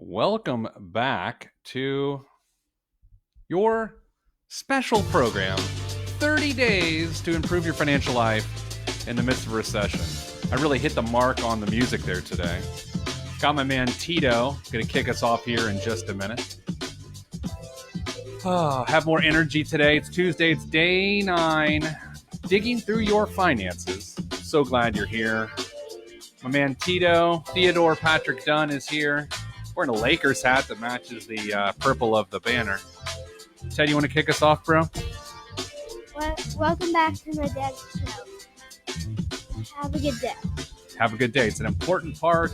Welcome back to your special program, 30 Days to Improve Your Financial Life in the Midst of a Recession. I really hit the mark on the music there today. Got my man Tito going to kick us off here in just a minute. Have more energy today. It's Tuesday. It's day 9. Digging through your finances. So glad you're here. My man Tito, Theodore Patrick Dunn is here. Wearing a Lakers hat that matches the purple of the banner. Ted, you want to kick us off, bro? Welcome back to my dad's show. Have a good day. Have a good day. It's an important part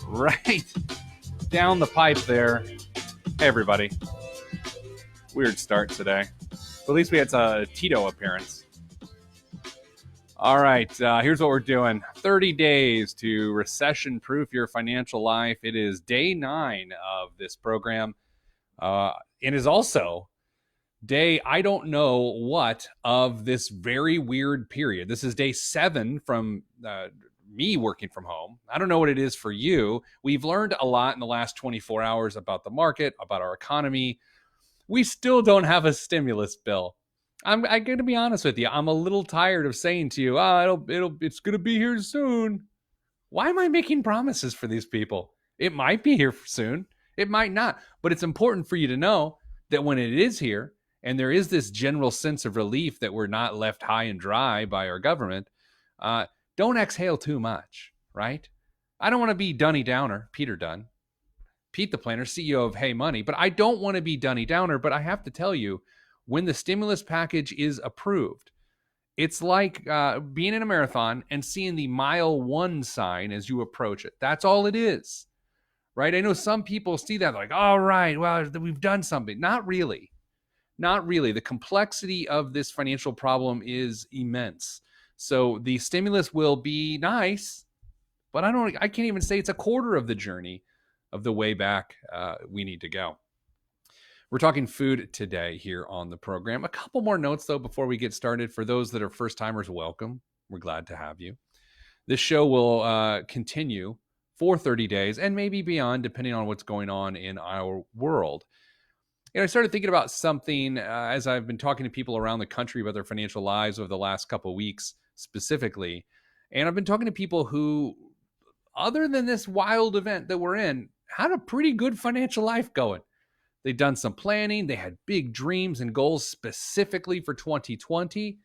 right down the pipe there. Hey, everybody. Weird start today. But at least we had a Tito appearance. All right, here's what we're doing. 30 days to recession-proof your financial life. It is day 9 of this program. It is also day I don't know what of this very weird period. This is day 7 from me working from home. I don't know what it is for you. We've learned a lot in the last 24 hours about the market, about our economy. We still don't have a stimulus bill. I'm going to be honest with you. I'm a little tired of saying to you, it's going to be here soon. Why am I making promises for these people? It might be here soon. It might not. But it's important for you to know that when it is here, and there is this general sense of relief that we're not left high and dry by our government, don't exhale too much, right? I don't want to be Dunny Downer, Peter Dunn, Pete the Planner, CEO of Hey Money, but I don't want to be Dunny Downer, but I have to tell you, when the stimulus package is approved, it's like being in a marathon and seeing the mile 1 sign as you approach it. That's all it is, right? I know some people see that like, all right, well, we've done something. Not really. Not really. The complexity of this financial problem is immense. So the stimulus will be nice, but I can't even say it's a quarter of the journey of the way back we need to go. We're talking food today here on the program. A couple more notes, though, before we get started. For those that are first-timers, welcome. We're glad to have you. This show will continue for 30 days and maybe beyond, depending on what's going on in our world. I started thinking about something as I've been talking to people around the country about their financial lives over the last couple of weeks specifically. And I've been talking to people who, other than this wild event that we're in, had a pretty good financial life going. They've done some planning. They had big dreams and goals specifically for 2020.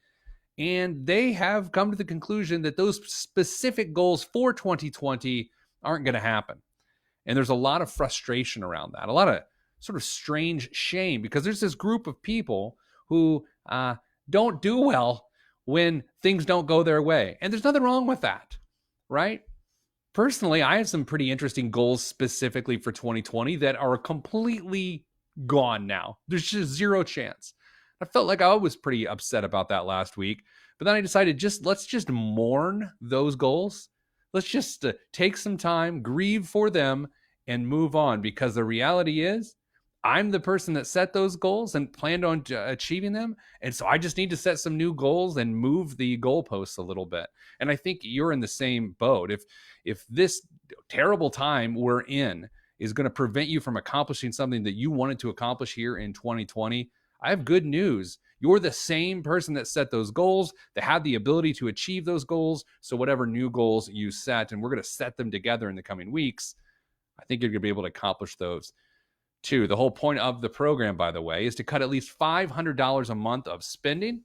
And they have come to the conclusion that those specific goals for 2020 aren't going to happen. And there's a lot of frustration around that, a lot of sort of strange shame, because there's this group of people who don't do well when things don't go their way. And there's nothing wrong with that, right? Personally, I have some pretty interesting goals specifically for 2020 that are completely gone now. There's just zero chance. I felt like I was pretty upset about that last week, but then I decided let's just mourn those goals. Let's just take some time, grieve for them, and move on, because the reality is I'm the person that set those goals and planned on achieving them. And so I just need to set some new goals and move the goalposts a little bit. And I think you're in the same boat. If this terrible time we're in is going to prevent you from accomplishing something that you wanted to accomplish here in 2020, I have good news. You're the same person that set those goals, that had the ability to achieve those goals. So whatever new goals you set, and we're going to set them together in the coming weeks, I think you're going to be able to accomplish those too. The whole point of the program, by the way, is to cut at least $500 a month of spending.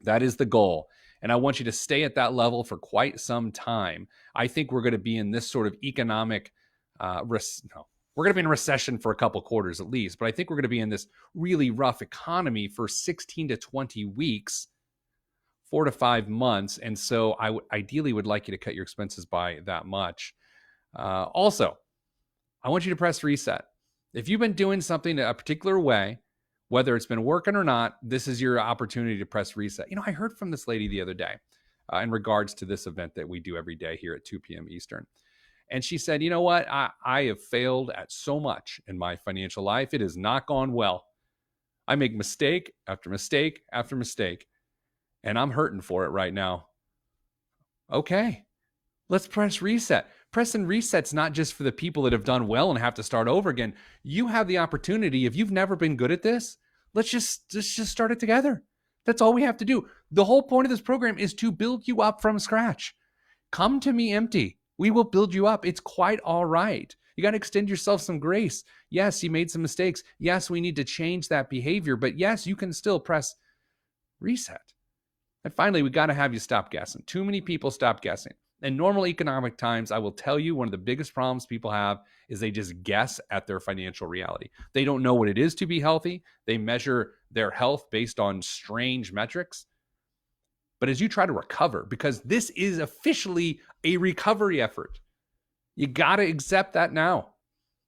That is the goal. And I want you to stay at that level for quite some time. I think we're going to be in this sort of economic, we're going to be in a recession for a couple quarters at least, but I think we're going to be in this really rough economy for 16 to 20 weeks, 4 to 5 months. And so I ideally would like you to cut your expenses by that much. Also, I want you to press reset. If you've been doing something a particular way, whether it's been working or not, this is your opportunity to press reset. I heard from this lady the other day in regards to this event that we do every day here at 2 p.m. Eastern. And she said, you know what? I have failed at so much in my financial life. It has not gone well. I make mistake after mistake after mistake, and I'm hurting for it right now. Okay, let's press reset. Press and reset's not just for the people that have done well and have to start over again. You have the opportunity. If you've never been good at this, let's just start it together. That's all we have to do. The whole point of this program is to build you up from scratch. Come to me empty. We will build you up. It's quite all right. You got to extend yourself some grace. Yes, you made some mistakes. Yes, we need to change that behavior. But yes, you can still press reset. And finally, we got to have you stop guessing. Too many people stop guessing. In normal economic times, I will tell you one of the biggest problems people have is they just guess at their financial reality. They don't know what it is to be healthy. They measure their health based on strange metrics. But as you try to recover, because this is officially a recovery effort, you got to accept that now.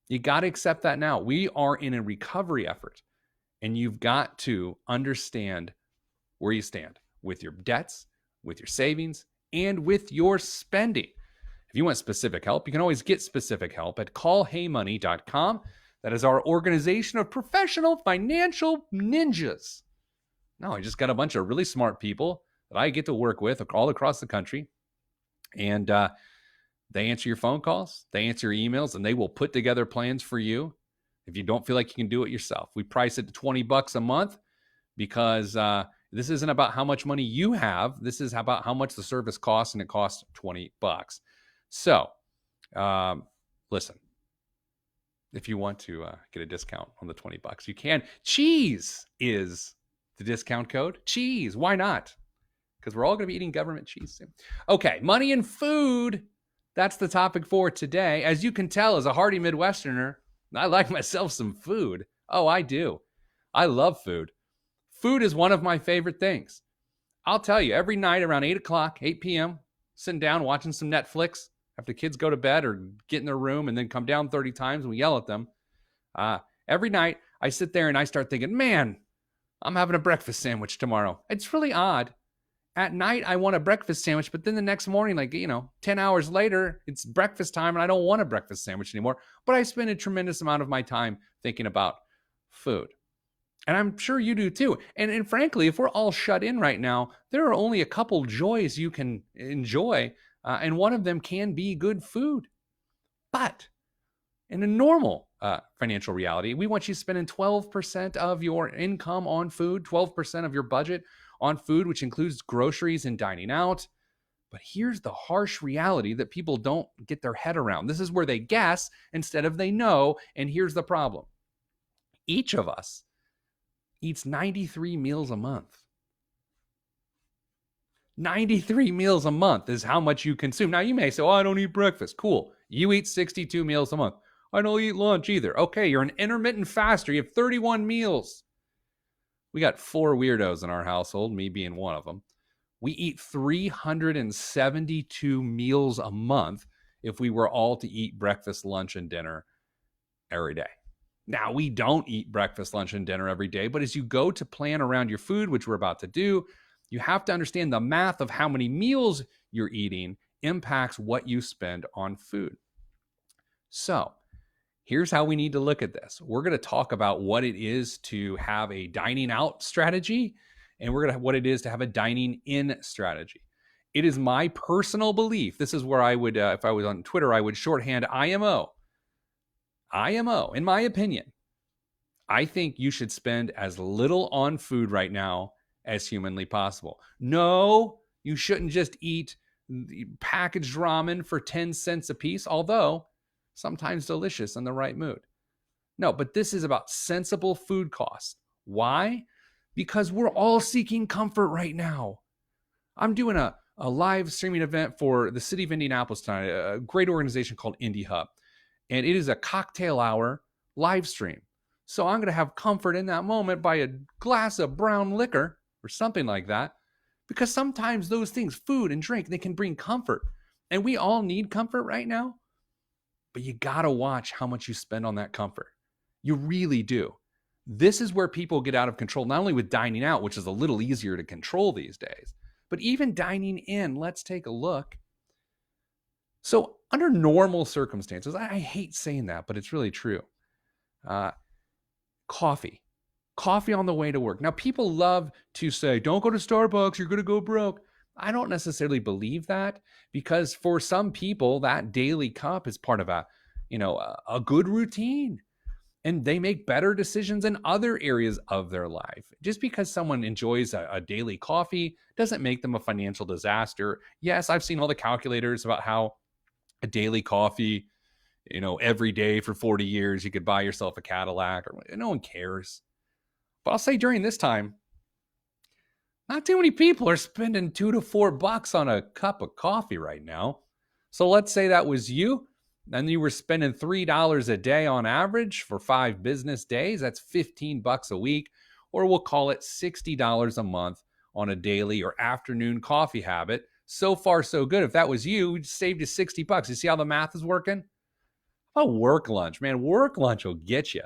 You got to accept that now. We are in a recovery effort, and you've got to understand where you stand with your debts, with your savings, and with your spending. If you want specific help, you can always get specific help at callheymoney.com. That is our organization of professional financial ninjas. No, I just got a bunch of really smart people that I get to work with all across the country. And they answer your phone calls, they answer your emails, and they will put together plans for you if you don't feel like you can do it yourself. We price it to $20 a month because this isn't about how much money you have. This is about how much the service costs, and it costs $20. So, listen, if you want to get a discount on the $20, you can. Cheese is the discount code. Cheese, why not? Because we're all going to be eating government cheese soon. Okay, money and food. That's the topic for today. As you can tell, as a hearty Midwesterner, I like myself some food. Oh, I do. I love food. Food is one of my favorite things. I'll tell you, every night around 8 o'clock, 8 p.m., sitting down watching some Netflix after kids go to bed or get in their room and then come down 30 times and we yell at them. Every night, I sit there and I start thinking, man, I'm having a breakfast sandwich tomorrow. It's really odd. At night, I want a breakfast sandwich, but then the next morning, 10 hours later, it's breakfast time and I don't want a breakfast sandwich anymore. But I spend a tremendous amount of my time thinking about food. And I'm sure you do too. And frankly, if we're all shut in right now, there are only a couple joys you can enjoy. And one of them can be good food. But in a normal financial reality, we want you spending 12% of your income on food, 12% of your budget on food, which includes groceries and dining out. But here's the harsh reality that people don't get their head around. This is where they guess instead of they know. And here's the problem. Each of us eats 93 meals a month. 93 meals a month is how much you consume. Now you may say, oh, I don't eat breakfast. Cool. You eat 62 meals a month. I don't eat lunch either. Okay, you're an intermittent faster. You have 31 meals. We got 4 weirdos in our household, me being one of them. We eat 372 meals a month if we were all to eat breakfast, lunch, and dinner every day. Now, we don't eat breakfast, lunch, and dinner every day, but as you go to plan around your food, which we're about to do, you have to understand the math of how many meals you're eating impacts what you spend on food. So, here's how we need to look at this. We're going to talk about what it is to have a dining out strategy, and we're going to what it is to have a dining in strategy. It is my personal belief. This is where I would, if I was on Twitter, I would shorthand IMO. IMO, in my opinion, I think you should spend as little on food right now as humanly possible. No, you shouldn't just eat the packaged ramen for 10 cents a piece, although sometimes delicious in the right mood. No, but this is about sensible food costs. Why? Because we're all seeking comfort right now. I'm doing a live streaming event for the city of Indianapolis tonight, a great organization called Indie Hub. And it is a cocktail hour live stream. So I'm going to have comfort in that moment by a glass of brown liquor or something like that. Because sometimes those things, food and drink, they can bring comfort. And we all need comfort right now. But you got to watch how much you spend on that comfort. You really do. This is where people get out of control, not only with dining out, which is a little easier to control these days, but even dining in. Let's take a look. So under normal circumstances, I hate saying that, but it's really true. Coffee on the way to work. Now, people love to say, don't go to Starbucks, you're going to go broke. I don't necessarily believe that, because for some people, that daily cup is part of a good routine, and they make better decisions in other areas of their life. Just because someone enjoys a daily coffee doesn't make them a financial disaster. Yes, I've seen all the calculators about how a daily coffee, every day for 40 years, you could buy yourself a Cadillac, or no one cares. But I'll say during this time, not too many people are spending $2 to $4 on a cup of coffee right now. So let's say that was you, and you were spending $3 a day on average for 5 business days. That's $15 a week, or we'll call it $60 a month on a daily or afternoon coffee habit. So far, so good. If that was you, we saved you $60. You see how the math is working? How about work lunch? Man, work lunch will get you.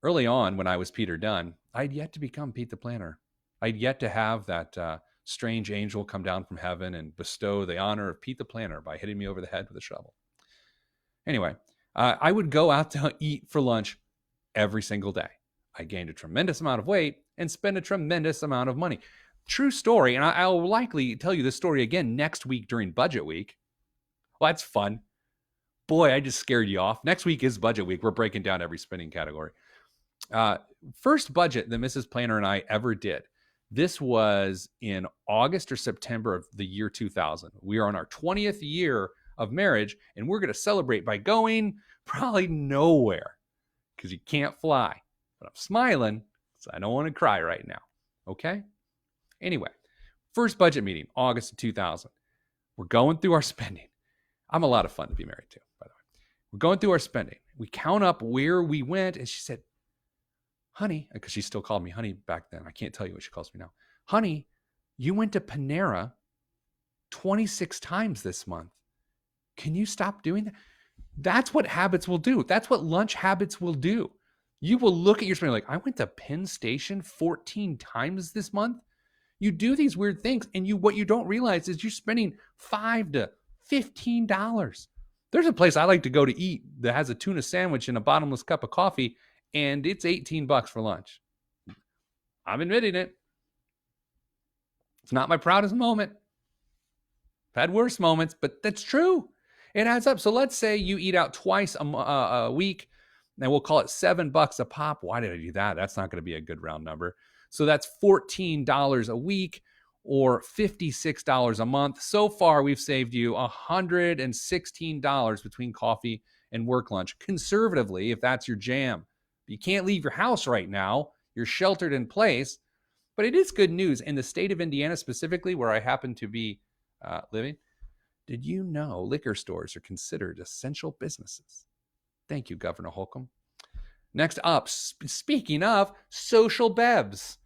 Early on, when I was Peter Dunn, I'd yet to become Pete the Planner. I'd yet to have that strange angel come down from heaven and bestow the honor of Pete the Planner by hitting me over the head with a shovel. Anyway, I would go out to eat for lunch every single day. I gained a tremendous amount of weight and spent a tremendous amount of money. True story, and I'll likely tell you this story again next week during budget week. Well, that's fun. Boy, I just scared you off. Next week is budget week. We're breaking down every spending category. First budget that Mrs. Planner and I ever did. This was in August or September of the year 2000. We are on our 20th year of marriage, and we're going to celebrate by going probably nowhere because you can't fly. But I'm smiling, so I don't want to cry right now. Okay? Anyway, first budget meeting, August of 2000. We're going through our spending. I'm a lot of fun to be married to, by the way. We're going through our spending. We count up where we went, and she said, honey, because she still called me honey back then. I can't tell you what she calls me now. Honey, you went to Panera 26 times this month. Can you stop doing that? That's what habits will do. That's what lunch habits will do. You will look at your spending like, I went to Penn Station 14 times this month. You do these weird things, and what you don't realize is you're spending $5 to $15. There's a place I like to go to eat that has a tuna sandwich and a bottomless cup of coffee, and it's $18 for lunch. I'm admitting it. It's not my proudest moment. I've had worse moments, but that's true. It adds up. So let's say you eat out twice a week, and we'll call it $7 a pop. Why did I do that? That's not going to be a good round number. So that's $14 a week, or $56 a month. So far, we've saved you $116 between coffee and work lunch, conservatively, if that's your jam. You can't leave your house right now. You're sheltered in place. But it is good news. In the state of Indiana specifically, where I happen to be living, did you know liquor stores are considered essential businesses? Thank you, Governor Holcomb. Next up, speaking of social bevs.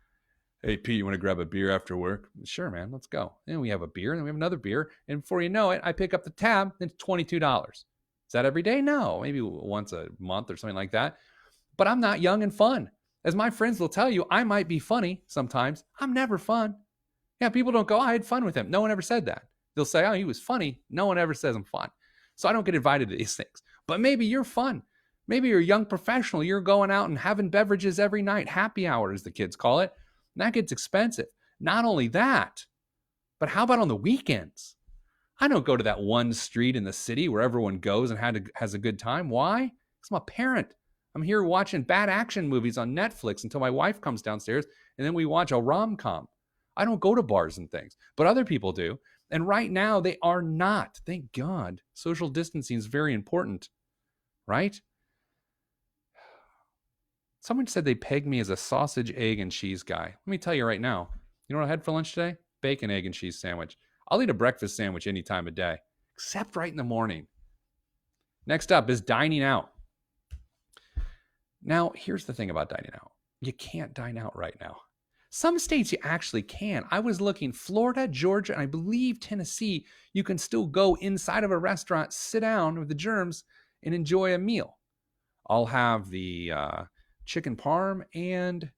Hey, Pete, you want to grab a beer after work? Sure, man, let's go. And we have a beer, and then we have another beer. And before you know it, I pick up the tab, and it's $22. Is that every day? No, maybe once a month or something like that. But I'm not young and fun. As my friends will tell you, I might be funny sometimes. I'm never fun. Yeah, people don't go, I had fun with him. No one ever said that. They'll say, oh, he was funny. No one ever says I'm fun. So I don't get invited to these things. But maybe you're fun. Maybe you're a young professional. You're going out and having beverages every night. Happy hour, as the kids call it. And that gets expensive. Not only that, but how about on the weekends? I don't go to that one street in the city where everyone goes and has a good time. Why? Because I'm a parent. I'm here watching bad action movies on Netflix until my wife comes downstairs, and then we watch a rom-com. I don't go to bars and things, but other people do. And right now, they are not. Thank God. Social distancing is very important, right? Someone said they pegged me as a sausage, egg, and cheese guy. Let me tell you right now. You know what I had for lunch today? Bacon, egg, and cheese sandwich. I'll eat a breakfast sandwich any time of day, except right in the morning. Next up is dining out. Now, here's the thing about dining out. You can't dine out right now. Some states you actually can. I was looking, Florida, Georgia, and I believe Tennessee, you can still go inside of a restaurant, sit down with the germs, and enjoy a meal. I'll have the chicken parm and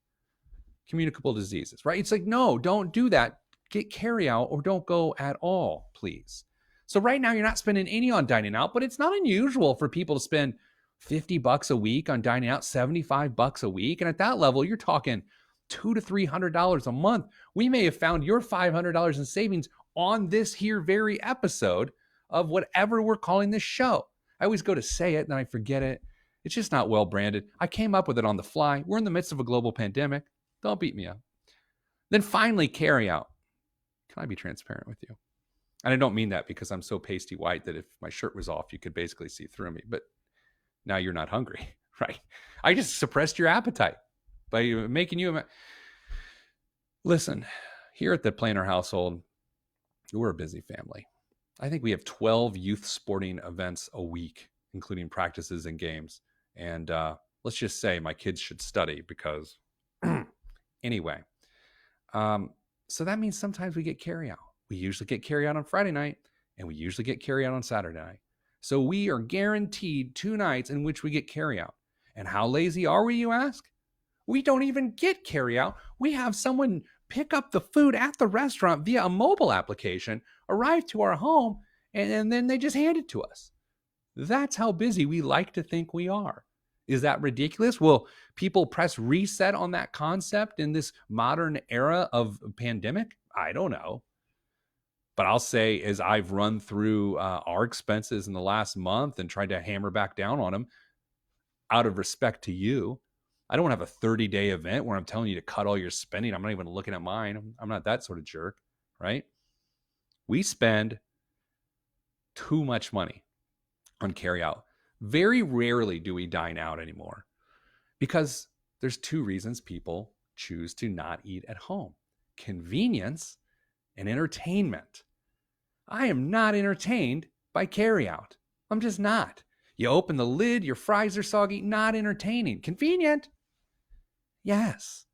communicable diseases, right? It's like, no, don't do that. Get carry out or don't go at all, please. So right now you're not spending any on dining out, but it's not unusual for people to spend $50 a week on dining out, $75 a week. And at that level, you're talking $200 to $300 a month. We may have found your $500 in savings on this here very episode of whatever we're calling this show. I always go to say it and then I forget it. It's just not well branded. I came up with it on the fly. We're in the midst of a global pandemic. Don't beat me up. Then finally, carry out. Can I be transparent with you? And I don't mean that because I'm so pasty white that if my shirt was off, you could basically see through me. But now you're not hungry, right? I just suppressed your appetite by making you. Listen, here at the Planner household, we're a busy family. I think we have 12 youth sporting events a week, including practices and games. And let's just say my kids should study because anyway. So that means sometimes we get carry out. We usually get carry out on Friday night and we usually get carry out on Saturday night. So we are guaranteed 2 nights in which we get carry out. And how lazy are we, you ask? We don't even get carry out. We have someone pick up the food at the restaurant via a mobile application, arrive to our home, and then they just hand it to us. That's how busy we like to think we are. Is that ridiculous? Will people press reset on that concept in this modern era of pandemic? I don't know. But I'll say, as I've run through our expenses in the last month and tried to hammer back down on them, out of respect to you, I don't have a 30-day event where I'm telling you to cut all your spending. I'm not even looking at mine. I'm not that sort of jerk, right? We spend too much money on carry out. Very rarely do we dine out anymore because there's 2 reasons people choose to not eat at home: convenience and entertainment. I am not entertained by carry out. I'm just not. You open the lid, your fries are soggy, not entertaining. Convenient? Yes.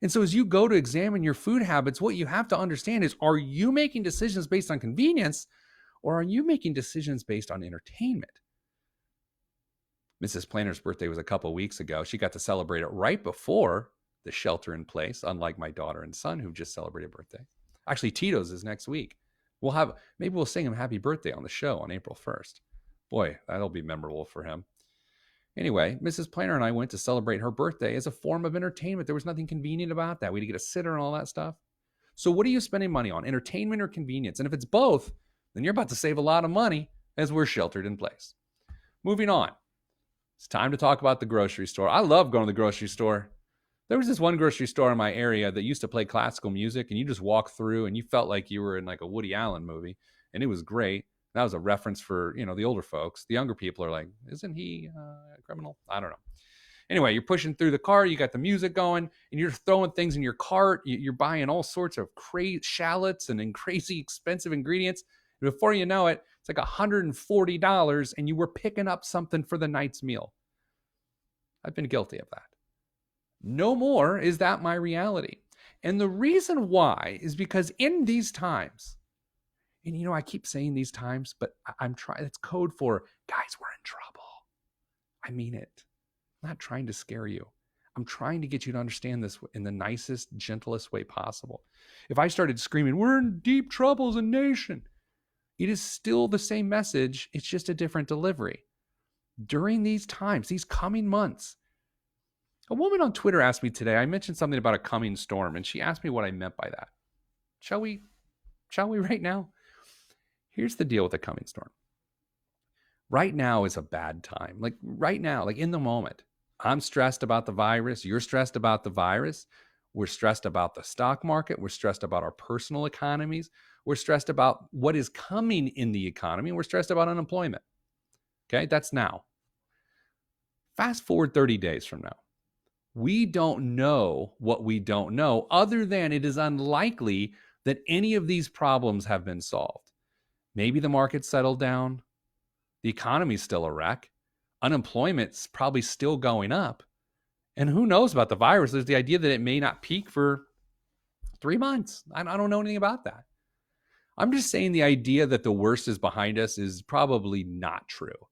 And so as you go to examine your food habits, what you have to understand is, are you making decisions based on convenience or are you making decisions based on entertainment? Mrs. Planner's birthday was a couple of weeks ago. She got to celebrate it right before the shelter in place, unlike my daughter and son who just celebrated birthday. Actually, Tito's is next week. Maybe we'll sing him happy birthday on the show on April 1st. Boy, that'll be memorable for him. Anyway, Mrs. Planner and I went to celebrate her birthday as a form of entertainment. There was nothing convenient about that. We had to get a sitter and all that stuff. So what are you spending money on, entertainment or convenience? And if it's both, then you're about to save a lot of money as we're sheltered in place. Moving on. It's time to talk about the grocery store. I love going to the grocery store. There was this one grocery store in my area that used to play classical music, and you just walk through and you felt like you were in like a Woody Allen movie, and it was great. That was a reference for, the older folks. The younger people are like, isn't he a criminal? I don't know. Anyway, you're pushing through the car, you got the music going, and you're throwing things in your cart. You're buying all sorts of crazy shallots and crazy expensive ingredients. And before you know it, it's like $140, and you were picking up something for the night's meal. I've been guilty of that. No more is that my reality. And the reason why is because in these times, and I keep saying these times, but I'm trying, it's code for, guys, we're in trouble. I mean it. I'm not trying to scare you. I'm trying to get you to understand this in the nicest, gentlest way possible. If I started screaming, we're in deep trouble as a nation, it is still the same message. It's just a different delivery. During these times, these coming months, a woman on Twitter asked me today, I mentioned something about a coming storm, and she asked me what I meant by that. Shall we right now? Here's the deal with the coming storm. Right now is a bad time. Like right now, like in the moment, I'm stressed about the virus. You're stressed about the virus. We're stressed about the stock market. We're stressed about our personal economies. We're stressed about what is coming in the economy. We're stressed about unemployment. Okay, that's now. Fast forward 30 days from now. We don't know what we don't know, other than it is unlikely that any of these problems have been solved. Maybe the market's settled down. The economy's still a wreck. Unemployment's probably still going up. And who knows about the virus? There's the idea that it may not peak for 3 months. I don't know anything about that. I'm just saying the idea that the worst is behind us is probably not true.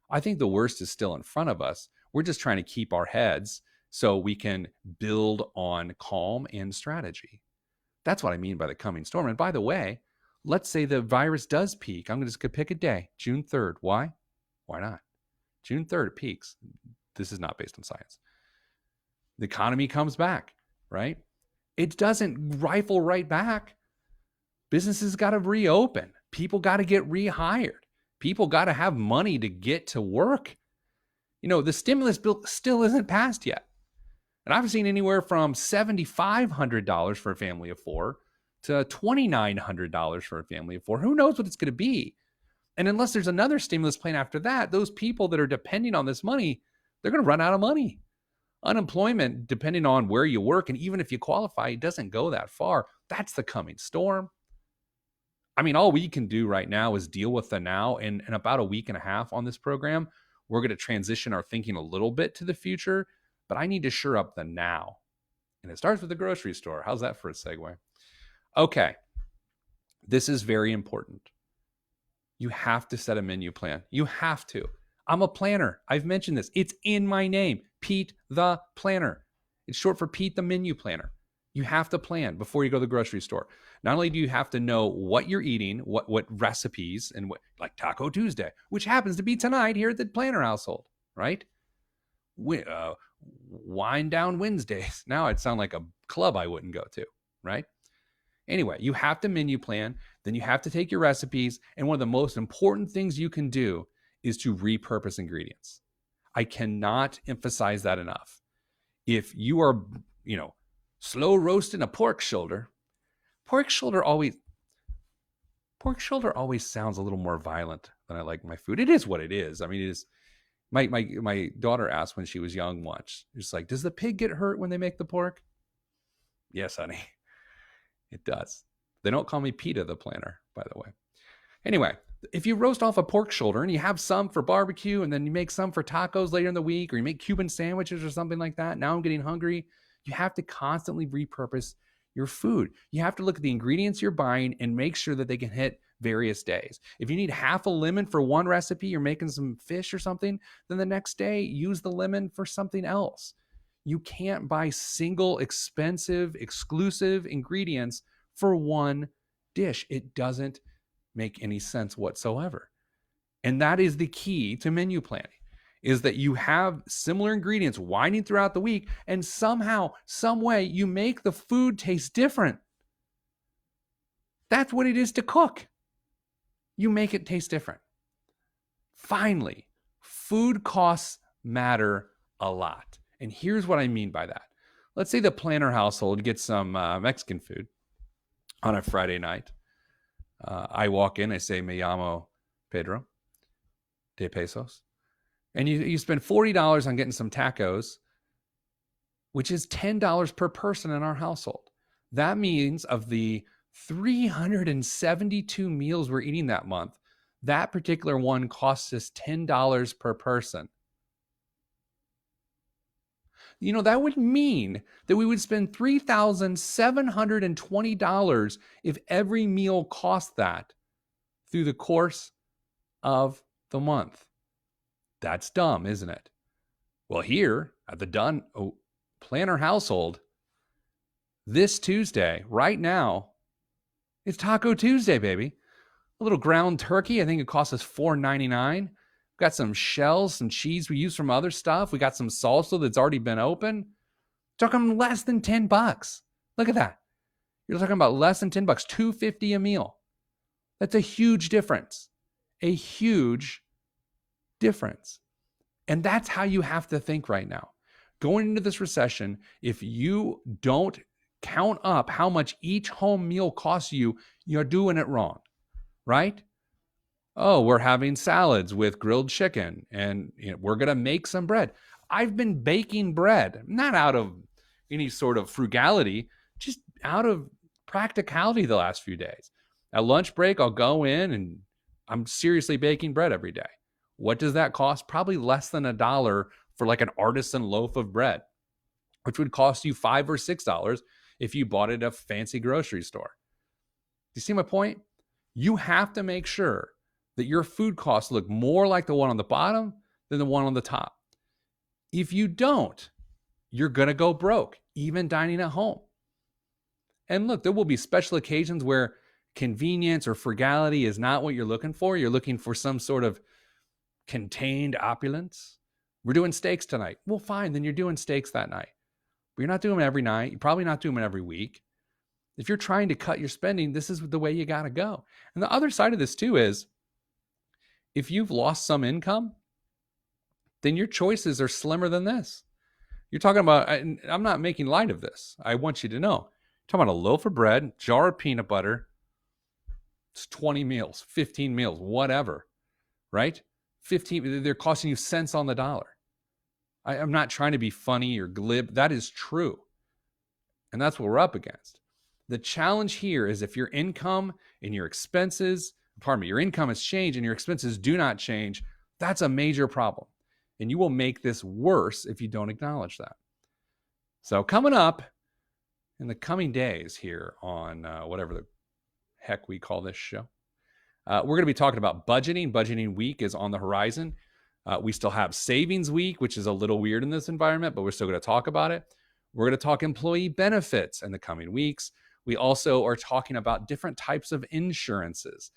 I think the worst is still in front of us. We're just trying to keep our heads so we can build on calm and strategy. That's what I mean by the coming storm. And by the way, let's say the virus does peak. I'm just going to pick a day, June 3rd. Why? Why not? June 3rd, it peaks. This is not based on science. The economy comes back. right? It doesn't rifle right back. Businesses got to reopen. People got to get rehired. People got to have money to get to work. The stimulus bill still isn't passed yet. And I've seen anywhere from $7,500 for a family of four to $2,900 for a family of four. Who knows what it's going to be? And unless there's another stimulus plan after that, those people that are depending on this money, they're going to run out of money. Unemployment, depending on where you work, and even if you qualify, it doesn't go that far. That's the coming storm. I mean, all we can do right now is deal with the now. And in about a week and a half on this program, we're going to transition our thinking a little bit to the future, but I need to shore up the now. And it starts with the grocery store. How's that for a segue? Okay. This is very important. You have to set a menu plan. You have to. I'm a planner. I've mentioned this. It's in my name, Pete the Planner. It's short for Pete the Menu Planner. You have to plan before you go to the grocery store. Not only do you have to know what you're eating, what recipes, and what, like Taco Tuesday, which happens to be tonight here at the Planner household, right? Wine Down Wednesdays. Now it sounds like a club I wouldn't go to, right? Anyway, you have to menu plan, then you have to take your recipes, and one of the most important things you can do is to repurpose ingredients. I cannot emphasize that enough. If you are, slow roasting a pork shoulder always sounds a little more violent than I like my food. It is what it is. I mean, it is. My daughter asked when she was young once, it's like, does the pig get hurt when they make the pork? Yes, honey. It does. They don't call me PETA the Planner, by the way. Anyway, if you roast off a pork shoulder and you have some for barbecue and then you make some for tacos later in the week, or you make Cuban sandwiches or something like that, now I'm getting hungry, you have to constantly repurpose your food. You have to look at the ingredients you're buying and make sure that they can hit various days. If you need half a lemon for one recipe, you're making some fish or something, then the next day use the lemon for something else. You can't buy single, expensive, exclusive ingredients for one dish. It doesn't make any sense whatsoever. And that is the key to menu planning, is that you have similar ingredients winding throughout the week, and somehow, some way, you make the food taste different. That's what it is to cook. You make it taste different. Finally, food costs matter a lot. And here's what I mean by that. Let's say the Planner household gets some Mexican food on a Friday night. I walk in, I say, me llamo Pedro de pesos. And you spend $40 on getting some tacos, which is $10 per person in our household. That means of the 372 meals we're eating that month, that particular one costs us $10 per person. That would mean that we would spend $3,720 if every meal cost that through the course of the month. That's dumb, isn't it? Well, here at the Planner household, this Tuesday, right now, it's Taco Tuesday, baby. A little ground turkey, I think it costs us $4.99. Got some shells, some cheese we use from other stuff. We got some salsa that's already been open. Talking less than $10. Look at that. You're talking about less than $10, $2.50 a meal. That's a huge difference. A huge difference. And that's how you have to think right now. Going into this recession, if you don't count up how much each home meal costs you, you're doing it wrong, right? Oh, we're having salads with grilled chicken and we're going to make some bread. I've been baking bread, not out of any sort of frugality, just out of practicality the last few days. At lunch break, I'll go in and I'm seriously baking bread every day. What does that cost? Probably less than $1 for like an artisan loaf of bread, which would cost you $5 or $6 if you bought it at a fancy grocery store. Do you see my point? You have to make sure that your food costs look more like the one on the bottom than the one on the top. If you don't, you're going to go broke, even dining at home. And look, there will be special occasions where convenience or frugality is not what you're looking for. You're looking for some sort of contained opulence. We're doing steaks tonight. Well, fine, then you're doing steaks that night. But you're not doing them every night. You're probably not doing them every week. If you're trying to cut your spending, this is the way you got to go. And the other side of this too is if you've lost some income, then your choices are slimmer than this. You're talking about, I'm not making light of this. I want you to know. You're talking about a loaf of bread, jar of peanut butter. It's 20 meals, 15 meals, whatever, right? 15, they're costing you cents on the dollar. I'm not trying to be funny or glib. That is true. And that's what we're up against. The challenge here is if your income and your expenses, your income has changed and your expenses do not change, that's a major problem. And you will make this worse if you don't acknowledge that. So coming up in the coming days here on whatever the heck we call this show, we're going to be talking about budgeting. Budgeting week is on the horizon. We still have savings week, which is a little weird in this environment, but we're still going to talk about it. We're going to talk employee benefits in the coming weeks. We also are talking about different types of insurances.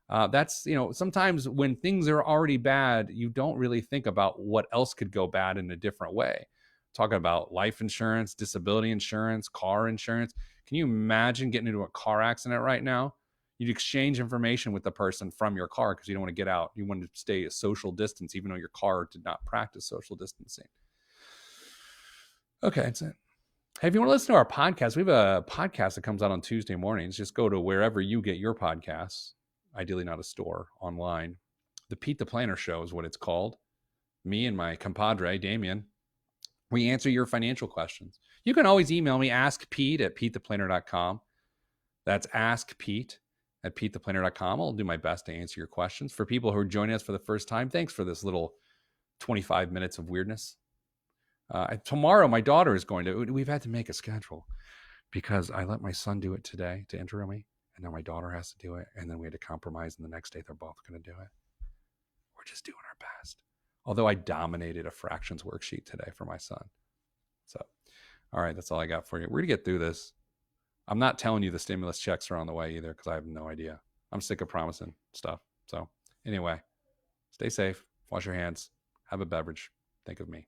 That's, sometimes when things are already bad, you don't really think about what else could go bad in a different way. Talking about life insurance, disability insurance, car insurance. Can you imagine getting into a car accident right now? You'd exchange information with the person from your car because you don't want to get out. You want to stay a social distance, even though your car did not practice social distancing. Okay, that's it. Hey, if you want to listen to our podcast, we have a podcast that comes out on Tuesday mornings. Just go to wherever you get your podcasts, ideally not a store, online. The Pete the Planner Show is what it's called. Me and my compadre, Damien, we answer your financial questions. You can always email me, askpete@petetheplanner.com. That's askpete@petetheplanner.com. I'll do my best to answer your questions. For people who are joining us for the first time, thanks for this little 25 minutes of weirdness. Tomorrow, my daughter is going to, we've had to make a schedule because I let my son do it today to intro me, and now my daughter has to do it, and then we had to compromise, and the next day they're both going to do it. We're just doing our best. Although I dominated a fractions worksheet today for my son. So, all right, that's all I got for you. We're going to get through this. I'm not telling you the stimulus checks are on the way either because I have no idea. I'm sick of promising stuff. So anyway, stay safe, wash your hands, have a beverage, think of me.